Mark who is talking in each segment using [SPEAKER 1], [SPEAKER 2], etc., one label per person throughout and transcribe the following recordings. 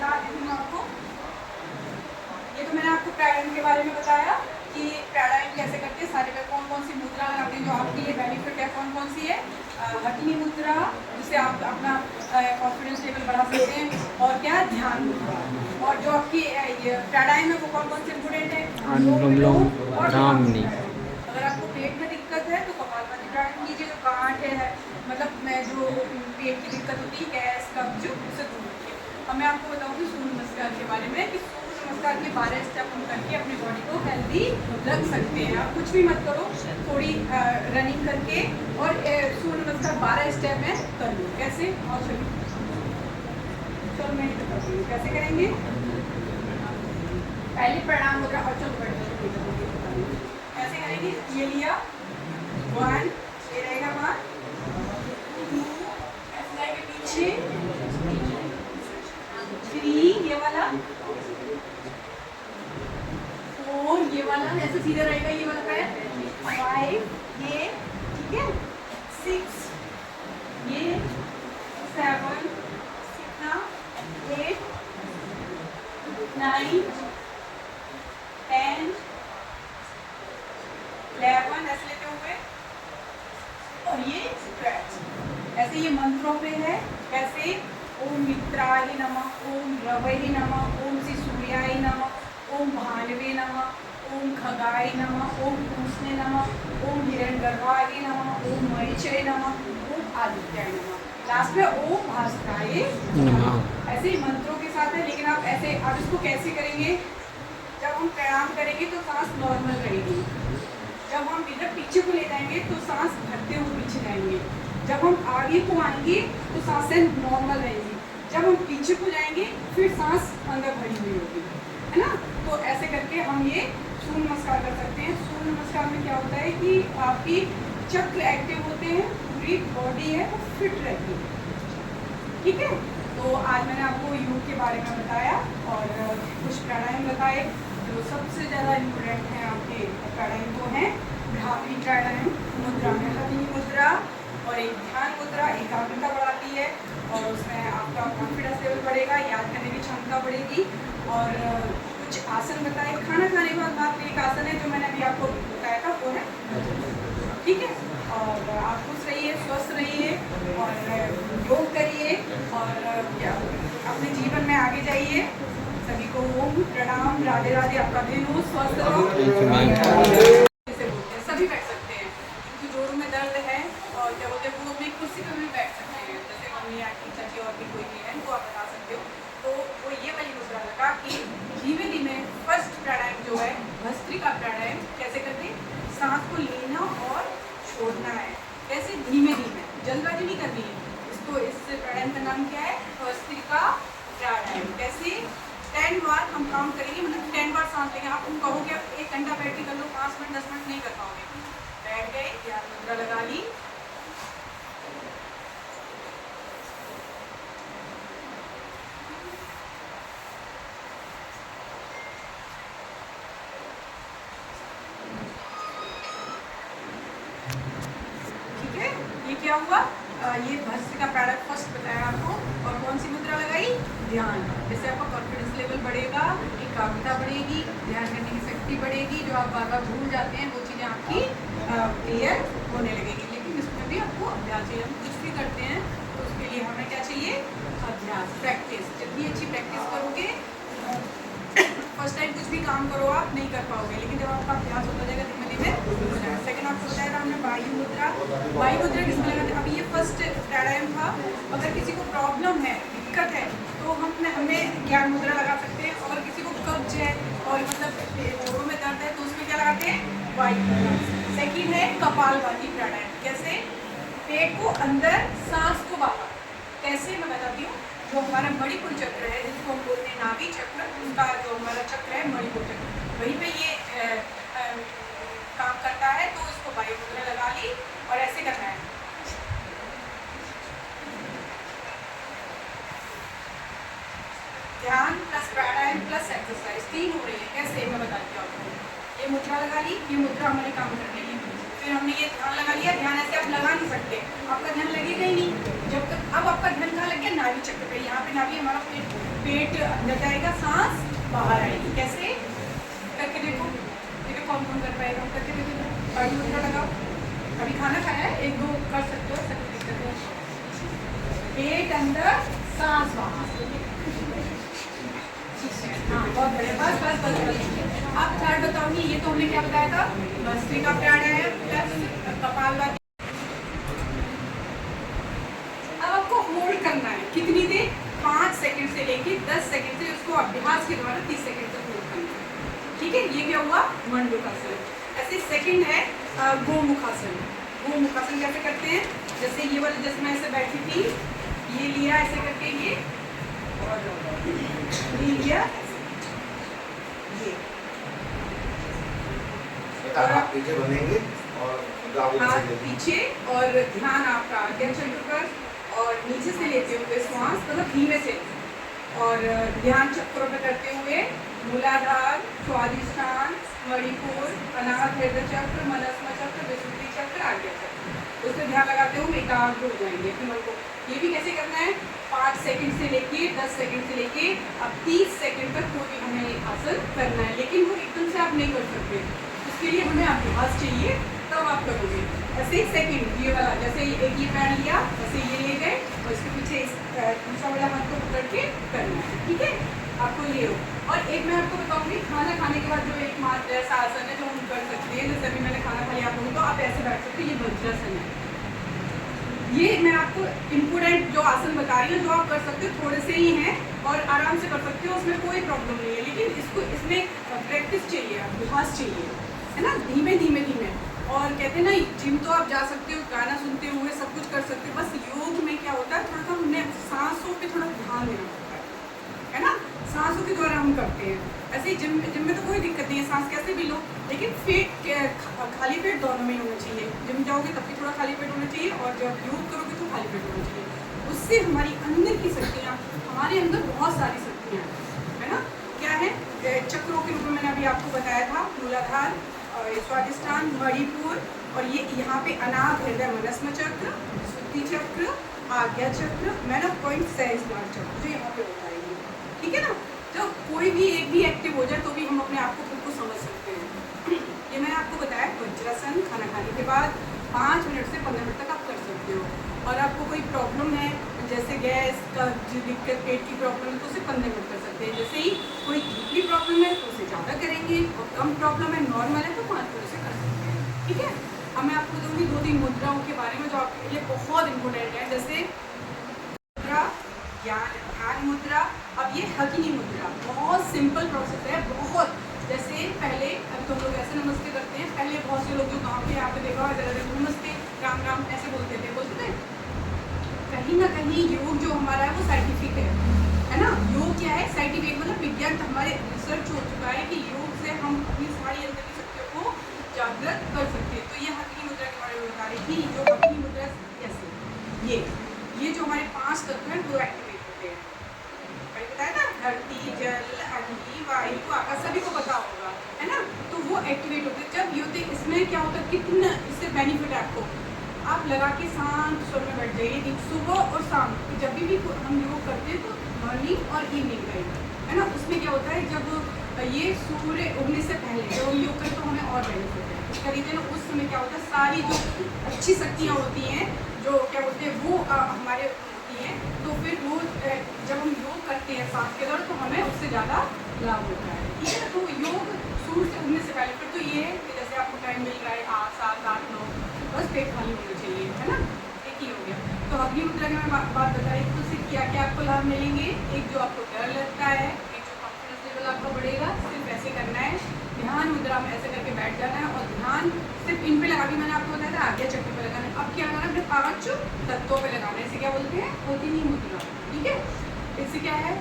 [SPEAKER 1] बता देती हूँ आपको। ये तो मैंने आपको प्राणायाम के बारे में बताया कि प्राणायाम कैसे करते हैं, सारे में कौन कौन सी मुद्रा लगाते हैं जो आपके लिए बेनिफिट है, कौन कौन सी है। हथनी मुद्रा जिससे आप अपना कॉन्फिडेंस लेवल बढ़ा सकते हैं, और क्या ध्यान मुद्रा, और जो आपकी प्राणायाम है वो कौन कौन से इम्पोर्टेंट है, अनुलोम विलोम और भ्रामरी। अगर आपको पेट में दिक्कत है तो कपालभाति प्राणायाम कीजिए, जो गांठ है मतलब मैं जो पेट की दिक्कत होती है, गैस कब्ज, उसे दूर रखिए। अब मैं आपको बताऊँगी सूर्य नमस्कार के बारे में कि सूर्य नमस्कार के 12 स्टेप हम करके अपनी बॉडी को हेल्दी रख सकते हैं। आप कुछ भी मत करो, थोड़ी रनिंग करके और सूर्य नमस्कार 12 स्टेप में कर लो। कैसे? और चलो मैं बताती हूँ कैसे करेंगे। पहले प्रणाम मुद्रा, और चलो कैसे करेंगे। ये लिया 1, ये रहेगा 1, 2 ऐसे जाएंगे पीछे, 3 ये वाला, 4 ये वाला ऐसे सीधा रहेगा ये वाला पैर, 5 ये, ठीक है, 6 ये, 7 कितना, 8 9 10 11 ऐसे लेते हुए, और ये स्ट्रेच ऐसे ये मंत्रों पे है। कैसे? ओम मित्राय नमः, ओम रवये नमः, ओम श्री सूर्याय नमः, ओम भानवे नमः, ओम खगाय नमः, ओम कृष्णे नमः, ओम हिरण्यगर्भाय नमः, ओम मरीचये नमः, ओम आदित्याय नमः, लास्ट में ओम भास्कराय नमः। ऐसे ही मंत्रों के साथ है, लेकिन आप ऐसे आप इसको कैसे करेंगे। जब हम प्रणाम करेंगे तो सांस नॉर्मल रहेगी, जब हम इधर पीछे को ले जाएंगे तो सांस भरते हुए पीछे जाएंगे, जब हम आगे को आएंगे तो सांसें नॉर्मल रहेंगी, जब हम पीछे को जाएंगे फिर सांस अंदर भरी हुई होगी, है ना। तो ऐसे करके हम ये सूर्य नमस्कार कर सकते हैं। सूर्य नमस्कार में क्या होता है कि आपकी चक्र एक्टिव होते हैं, पूरी बॉडी है वो फिट रहती है, ठीक है। तो आज मैंने आपको योग के बारे में बताया और कुछ प्राणायाम बताए जो सबसे ज़्यादा इम्पोर्टेंट हैं आपके प्राणायाम को हैं। भ्रामरी प्राणायाम मुद्रा में हथनी मुद्रा और एक ध्यान मुद्रा एकाग्रता बढ़ाती है और उसमें आपका कॉन्फिडेंस लेवल बढ़ेगा, याद करने की क्षमता बढ़ेगी। और कुछ आसन बताए, खाना खाने के बाद एक आसन है जो मैंने अभी आपको बताया था वो है, ठीक है। और आप खुश रहिए, स्वस्थ रहिए और योग करिए और अपने जीवन में आगे जाइए। सभी को ओम प्रणाम, राधे राधे, आपका दिन हो, स्वस्थ रहो। सभी बैठ सकते हैं, क्योंकि जोड़ों में दर्द है और क्या बोलते हैं वो अपनी कुर्सी पर भी बैठ सकते हैं, जैसे मम्मी आंटी चाची और भी कोई भी है वो आप बता सकते हो। तो वो ये वाली मुद्रा लगा कि धीमे धीमे फर्स्ट प्राणायाम जो है भस्त्रिका प्राणायाम कैसे करते हैं, सांस को लेना और छोड़ना है, कैसे धीमे धीमे, जल्दबाजी नहीं करनी है। इसको इस प्राणायाम का नाम क्या है, भस्त्रिका प्राणायाम। कैसे 10 बार हम काम करेंगे, मतलब 10 बार सांस लेंगे। आप तुम कहोगे 1 घंटा बैठ के कर लो, 5 मिनट 10 मिनट नहीं कर पाओगे। बैठ गए, ध्यान मुद्रा लगा ली, ठीक है। ये क्या हुआ, ये भस्त्रिका प्राणायाम फर्स्ट बताया आपको। और कौन सी मुद्रा लगाई, ध्यान। जैसे आपका कॉन्फिडेंस लेवल बढ़ेगा, एकाग्रता बढ़ेगी, ध्यान करने की शक्ति बढ़ेगी, जो आप बार बार भूल जाते हैं वो चीज़ें आपकी क्लियर होने लगेगी। लेकिन इसमें भी आपको अभ्यास चाहिए, हम कुछ भी करते हैं तो उसके लिए हमें क्या चाहिए, अभ्यास, प्रैक्टिस। जितनी अच्छी प्रैक्टिस करोगे, फर्स्ट टाइम कुछ भी काम करो आप नहीं कर पाओगे, लेकिन जब आपका अभ्यास होता जाएगा धीमे धीमे हो जाएगा। सेकंड आपको बताया था हमने वायु मुद्रा। वायु मुद्रा किसमें लगाते हैं, अभी ये फर्स्ट प्राणायाम था। अगर किसी को प्रॉब्लम है, दिक्कत है, तो हमें ज्ञान मुद्रा लगा सकते हैं। अगर किसी को कब्ज है और मतलब जोड़ों में दर्द है तो उसमें क्या लगाते हैं, वायु मुद्रा। सेकंड है कपालभाति प्राणायाम। कैसे, पेट को अंदर, सांस को बाहर। कैसे मैं बताती हूँ। जो हमारा मणिपुर चक्र है, जिसको हम बोलते हैं नाभि चक्र, उसका जो हमारा चक्र है मणिपुर चक्र, वहीं पे ये काम करता है। तो इसको वायु मुद्रा लगा ली और ऐसे करना है। ध्यान प्लस प्राणायाम प्लस एक्सरसाइज 3 हो रही है। कैसे, मैं बताती हूँ आपको। ये मुद्रा लगा ली, ये मुद्रा हमारे काम कर रही है। फिर हमने ये ध्यान लगा लिया। ध्यान ऐसे आप लगा नहीं सकते, आपका ध्यान लगेगा ही नहीं जब तक। अब आपका ध्यान कहाँ लग गया, नाभि चक्र पे। यहाँ पे नाभि हमारा पेट पेट अंदर जाएगा, सांस बाहर आएगी। कैसे करके देखो, देखो कौन कौन कर पाएगा, करके देखो। और मुद्रा लगाओ, अभी खाना खाया है, एक दो कर सकते हो, सब दिक्कत है। पेट अंदर, सांस बाहर। हाँ बहुत बढ़िया, बस बस बस बस। आप थर्ड बताऊंगी, ये तो हमने क्या बताया था, भस्त्रिका प्राणायाम प्लस कपालभाति। अब आपको होल्ड करना है, कितनी देर, 5 सेकंड से लेके 10 सेकंड से, उसको अभ्यास के द्वारा 30 सेकंड तक होल्ड करना है। ठीक है, ये क्या हुआ, मंडूकासन। ऐसे सेकंड है गोमुखासन। गोमुखासन कैसे करते हैं, जैसे ये वाले, जैसे मैं ऐसे बैठी थी, ये लिया ऐसे करके, ये लिया, ये
[SPEAKER 2] आप पीछे बनेंगे और
[SPEAKER 1] हाथ पीछे, और ध्यान आपका आज्ञा चक्र पर, और नीचे से लेते हुए श्वास, मतलब धीमे से, और ध्यान चक्रों पे करते हुए मूलाधार, स्वादिष्ठान, मणिपुर, अनाहत हृदय चक्र, मनस्म चक्र, विशुद्धि चक्र, आज्ञा चक्र, उस पर ध्यान लगाते हुए एकाग्र हो जाएंगे अपने मन को। ये भी कैसे करना है, 5 सेकंड से लेके 10 सेकंड से लेके अब 30 सेकंड तक कोई भी हमें आसन करना है, लेकिन वो एकदम से आप नहीं कर सकते, उसके लिए हमें अभ्यास चाहिए, तब आप करोगे। ऐसे ही सेकंड ये वाला, जैसे एक ये पैर लिया, ऐसे ये ले गए, और इसके पीछे दूसरा वाला हाथ को पकड़ के करना है। ठीक है, आपको ये हो। और एक मैं आपको बताऊंगी, खाना खाने के बाद जो एकमात्र ऐसा आसन है जो हम कर सकते हैं, जैसे अभी मैंने खाना खा लिया आप लोगों, तो आप ऐसे बैठ सकते हैं, ये वज्रासन है। ये मैं आपको इम्पोर्टेंट जो आसन बता रही हूँ, जो आप कर सकते हो, थोड़े से ही हैं और आराम से कर सकते हो, उसमें कोई प्रॉब्लम नहीं है, लेकिन इसको, इसमें प्रैक्टिस चाहिए, अभ्यास चाहिए, है ना, धीमे धीमे धीमे। और कहते हैं ना, जिम तो आप जा सकते हो, गाना सुनते हुए सब कुछ कर सकते हो, बस योग में क्या होता है, थोड़ा सा हमने सांसों पे थोड़ा ध्यान देना पड़ता है ना, सांसों के द्वारा हम करते हैं। ऐसे ही जिम में तो कोई दिक्कत नहीं है, सांस कैसे भी लो, लेकिन पेट खाली पेट दोनों में होना चाहिए। जिम जाओगे तब भी थोड़ा खाली पेट होना चाहिए, और जब योग करोगे तो खाली पेट होना चाहिए। उससे हमारी अंदर की शक्तियाँ, हमारे अंदर बहुत सारी शक्तियाँ है ना, क्या है, चक्रों के रूप में मैंने अभी आपको बताया था, मूलाधार, स्वादिष्ठान, मणिपुर, और ये यहाँ पे अनाहत हृदय मनस्म चक्र, शुद्धि चक्र, आज्ञा चक्र, मैन ऑफ पॉइंट सहस्त्रार चक्र, जो यहाँ पे होता है। ठीक है ना, जब कोई भी एक भी एक्टिव हो जाए तो भी हम अपने आप को बिल्कुल समझ सकते हैं। ये मैंने आपको बताया, वज्रासन खाना खाने के बाद 5 मिनट से 15 मिनट तक आप कर सकते हो। और आपको कोई प्रॉब्लम है, जैसे गैस का जो दिक्कत, पेट की प्रॉब्लम है, तो उसे 15 मिनट कर सकते हैं। जैसे ही कोई डीपली प्रॉब्लम है तो उसे ज़्यादा करेंगे, और कम प्रॉब्लम है, नॉर्मल है, तो 5 मिनट से कर सकते हैं। ठीक है, अब मैं आपको दूँगी 2-3 मुद्राओं के बारे में जो आपके लिए बहुत इंपॉर्टेंट है, जैसे मुद्रा, ध्यान मुद्रा। अब ये हकिनी मुद्रा, बहुत सिंपल प्रोसेस है, बहुत, जैसे पहले, अब तो लोग ऐसे नमस्ते करते हैं, पहले बहुत से लोग जो गाँव के यहाँ पे देखा हुआ, ज़रा नमस्ते राम राम ऐसे बोलते थे, बोलते थे। कहीं ना कहीं योग जो हमारा है वो साइंटिफिक है ना, योग क्या है, साइंटिफिक, मतलब विज्ञान, हमारे रिसर्च हो चुका है कि योग से हम अपनी सारी अंदर की शक्तियों को जागृत कर सकते हैं। तो ये हकिनी मुद्रा के बारे में बता रही थी, जो हकिनी मुद्रा कैसे, ये जो हमारे 5 तत्व हैं वो एक्टिवेट होते हैं। मैंने बताया ना, धरती, जल, अग्नि, वायु, आकाश, सभी को पता होगा, है ना, तो वो एक्टिवेट होते हैं। जब ये होते, इसमें क्या होता है, कितना इससे बेनिफिट है आपको, आप लगा के शांत स्वर में बैठ जाइए, सुबह और शाम, जब भी हम योग करते हैं तो मॉर्निंग और इवनिंग टाइम, है ना, उसमें क्या होता है, जब ये सूर्य उगने से पहले जब हम योग करें तो हमें और बेनिफिट है उसका रीजन। उस समय क्या होता है, सारी जो अच्छी शक्तियाँ होती हैं, जो क्या बोलते हैं, वो हमारे होती हैं, तो फिर वो जब हम योग करते हैं सांस के दौरान तो हमें उससे ज़्यादा लाभ होता है। ठीक है, तो योग सूर्य से उगने से पहले, फिर तो ये है कि जैसे आपको टाइम मिल रहा है 8, 7, 8, 9, बस पेट खाली होना चाहिए, है ना, एक ही हो गया। तो अगली मुद्रा की मैं बात बता रही थी, तो उससे क्या क्या आपको लाभ मिलेंगे, एक जो आपको डर लगता है, एक जो कॉन्फिडेंस लेवल आपका बढ़ेगा, सिर्फ ऐसे करना है, ध्यान मुद्रा में ऐसे करके बैठ जाना है, और ध्यान सिर्फ इन पे लगा, अभी मैंने आपको बताया था आज्ञा चक्र पे लगाना है, अब क्या लगाना है, अपने 5 तत्वों पे लगाना है, इसे क्या बोलते हैं, हकिनी मुद्रा। ठीक है, इससे क्या है,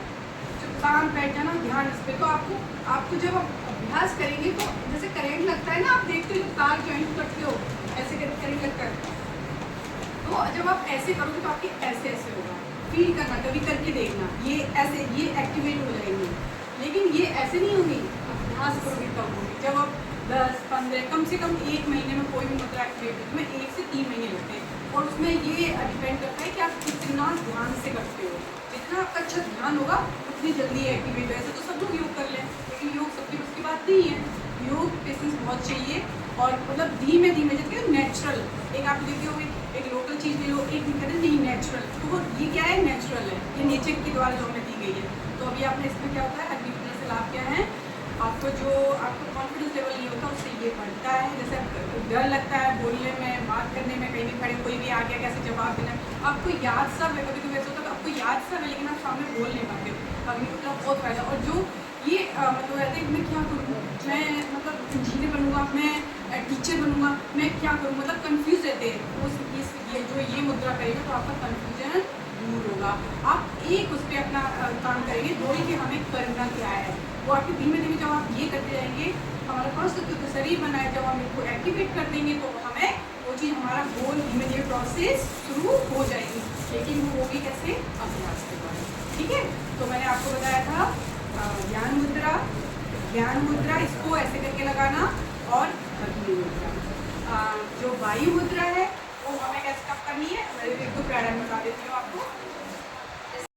[SPEAKER 1] चुपचाप बैठ जाना, ध्यान इस पे। तो आपको जब आप अभ्यास करेंगे तो जैसे करंट लगता है ना, आप देखते हो तार जॉइंट करते हो, ऐसे करके करंट लगता है, तो जब आप ऐसे करोगे तो आपके ऐसे ऐसे होगा, फील करना, कभी करके देखना, ये ऐसे, ये एक्टिवेट हो जाएंगे, लेकिन ये ऐसे नहीं होगी, अभ्यास करोगे तब होगी। जब आप 10, 15, कम से कम 1 महीने में कोई भी मुद्रा एक्टिवेट होती है, में 1 से 3 महीने लगते हैं, और उसमें ये डिपेंड करता है कि आप कितना ध्यान से करते हो, जितना आपका अच्छा ध्यान होगा इतनी जल्दी एक्टिवेट हो। ऐसे तो सब लोग योग कर लें, लेकिन योग सबके बस की बात नहीं है। योग पेशेंस बहुत चाहिए और मतलब धीमे धीमे जैसे नेचुरल, एक आप देखते हो एक लोकल चीज़ ले लो, एक दिन कहते नहीं नेचुरल, तो वो ये क्या है, नेचुरल है, ये नेचर के द्वारा जो हमें दी गई है। तो अभी आपने इसमें क्या होता है, एक्टिविटी से लाभ क्या है, आपको जो आपको कॉन्फिडेंस लेवल नहीं होता उससे ये बढ़ता है। जैसे डर लगता है बोलने में, बात करने में, कहीं भी खड़े कोई भी आ गया कैसे जवाब देना, आपको याद सब है, कभी कभी ऐसा होता है आपको याद सब है लेकिन आप सामने बोल नहीं पाते। अग्निहोत्र का बहुत फायदा। और जो ये मतलब रहते हैं मैं क्या करूँ, मैं मतलब इंजीनियर बनूंगा, मैं टीचर बनूंगा, मैं क्या करूँ, मतलब कंफ्यूज रहते हैं। उस ये जो ये मुद्रा करेगा तो आपका कन्फ्यूजन दूर होगा। आप एक उस पर अपना काम करेंगे, दौड़े कि हमें करना क्या है, वो आपके धीमे धीमे जब आप ये करते जाएंगे, हमारा कॉन्स्टिट्यूट शरीर बना है, जब हम इसको एक्टिवेट कर देंगे तो हमें वो चीज़ हमारा गोल धीमे धीमे प्रोसेस शुरू हो जाएगी। लेकिन वो होगी कैसे, अभ्यास के द्वारा। ठीक है, तो मैंने आपको बताया था ज्ञान मुद्रा, ज्ञान मुद्रा इसको ऐसे करके लगाना, और अग्नि मुद्रा। जो वायु मुद्रा है वो हमें कैसे कब करनी है, मैं एक दो प्राणायाम बता देती हूँ आपको।